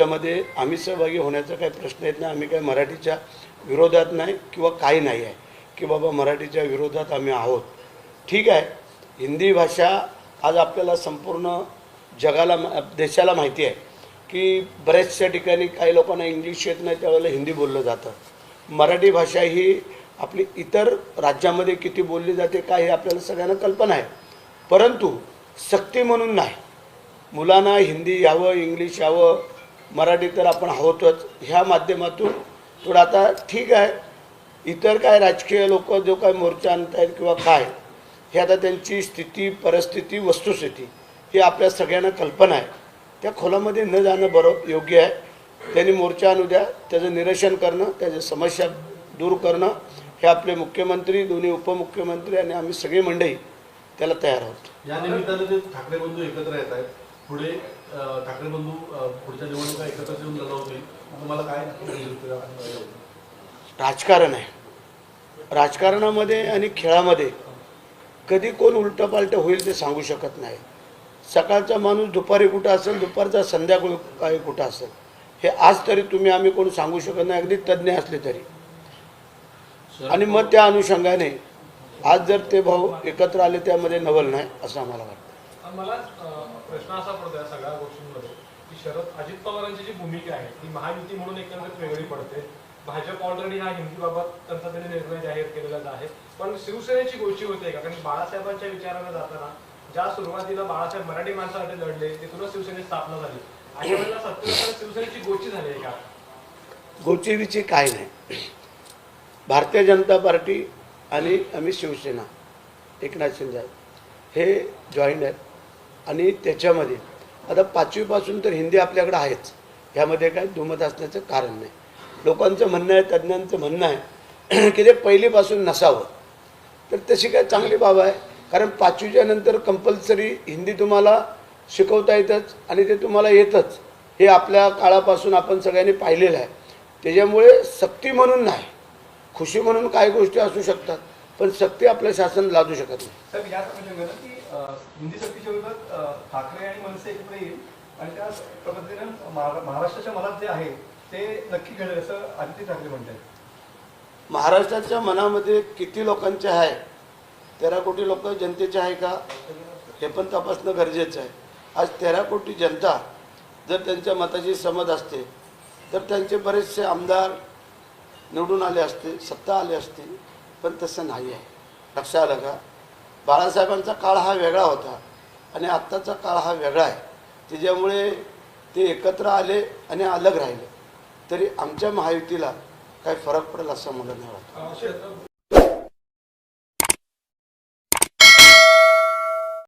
याच्यामध्ये आम्ही सहभागी होण्याचा काही प्रश्न येत नाही. आम्ही काही मराठीच्या विरोधात नाही किंवा काही नाही आहे की बाबा मराठीच्या विरोधात आम्ही आहोत. ठीक आहे, हिंदी भाषा आज आपल्याला संपूर्ण जगाला देशाला माहिती आहे की बऱ्याचशा ठिकाणी काही लोकांना इंग्लिश येत नाही, त्यावेळेला हिंदी बोललं जातं. मराठी भाषा ही आपली इतर राज्यामध्ये किती बोलली जाते काय हे आपल्याला सगळ्यांना कल्पना आहे, परंतु सक्ती म्हणून नाही. मुलांना हिंदी यावं, इंग्लिश यावं, मराठी तर आपण आहोतच. ह्या माध्यमातून थोडं आता ठीक आहे, इतर काय राजकीय लोक जो काय मोर्चा आणत आहेत किंवा काय, हे आता त्यांची स्थिती, परिस्थिती, वस्तुस्थिती ही आपल्या सगळ्यांना कल्पना आहे. त्या खोलामध्ये न जाणं बरं योग्य आहे. त्यांनी मोर्चा आणू द्या, त्याचं निरसन करणं, त्याच्या समस्या दूर करणं हे आपले मुख्यमंत्री, दोन्ही उपमुख्यमंत्री आणि आम्ही सगळी मंडळी त्याला तयार आहोत. या निमित्तानं ते ठाकरे बंधू एकत्र येत आहेत. पुढे ठाकरे बंधू पुढच्या निवडणुका एकत्र येऊन लढवतील. तुम्हाला काय राजकारण आहे, राजकारणामध्ये आणि खेळामध्ये कधी कोण उलटं पालटं होईल ते सांगू शकत नाही. सकाळचा माणूस दुपारी कुठं असेल, दुपारचा संध्याकाळी कुठं असेल, हे आज तरी तुम्ही आम्ही कोण सांगू शकत नाही, अगदी तज्ज्ञ असले तरी. आणि मग त्या अनुषंगाने आज जर ते भाऊ एकत्र आले त्यामध्ये नवल नाही असं आम्हाला वाटतं. मला प्रश्न असा पडतो या सगळ्या गोष्टींमध्ये की अजित पवारांची जी भूमिका आहे ती महायुती म्हणून एकंदरीत वेगळी पडते. भाजप ऑलरेडी हा हिंदीबाबत त्यांचा त्यांनी निर्णय जाहीर केलेलाच आहे, पण शिवसेनेची गोष्टी होते का? कारण बाळासाहेबांच्या विचाराने जाताना ज्या सुरुवातीला बाळासाहेब मराठी माणसासाठी लढले तिथूनच शिवसेनेची स्थापना झाली. अशा वेळेला सत्तेवर शिवसेनेची गोची झाली आहे का? गोचीविची काय नाही. भारतीय जनता पार्टी आणि आम्ही शिवसेना, एकनाथ शिंदे हे जॉईंट आहेत आणि त्याच्यामध्ये आता 5वी पासून तर हिंदी आपल्याकडे आहेच, ह्यामध्ये काय दुमत असण्याचं कारण नाही. लोकांचं म्हणणं आहे, तज्ज्ञांचं म्हणणं आहे की ते पहिलीपासून नसावं, तर तशी काय चांगली बाब आहे. कारण 5वीच्या नंतर कंपल्सरी हिंदी तुम्हाला शिकवता येतच आणि ते तुम्हाला येतच, हे आपल्या काळापासून आपण सगळ्यांनी पाहिलेलं आहे. त्याच्यामुळे सक्ती म्हणून नाही, खुशी म्हणून काही गोष्टी असू शकतात, पण सक्ती आपलं शासन लादू शकत नाही. साहेब, याच अनुषंगाने की हिंदी सक्तीच्या विरोधात ठाकरे आणि मनसे एकत्र येईल आणि त्या पद्धतीने महाराष्ट्राच्या मनात जे आहे ते नक्की घडेल असं आदित्य ठाकरे म्हणतात. महाराष्ट्राच्या मनामध्ये किती लोकांचे आहे, 13 कोटी लोक जनतेचे आहे का हे पण तपासणं गरजेचं आहे. आज 13 कोटी जनता जर त्यांच्या मताची समज असते तर त्यांचे बरेचसे आमदार निवडून आले असते, सत्ता आले असते, पण तसं नाही आहे. लक्षात आलं का? बाळासाहेबांचा काळ हा वेगळा होता आणि आत्ताचा काळ हा वेगळा आहे. त्याच्यामुळे ते एकत्र आले आणि अलग राहिले तरी आमच्या महायुतीला काही फरक पडेल असं मला नाही वाटतं.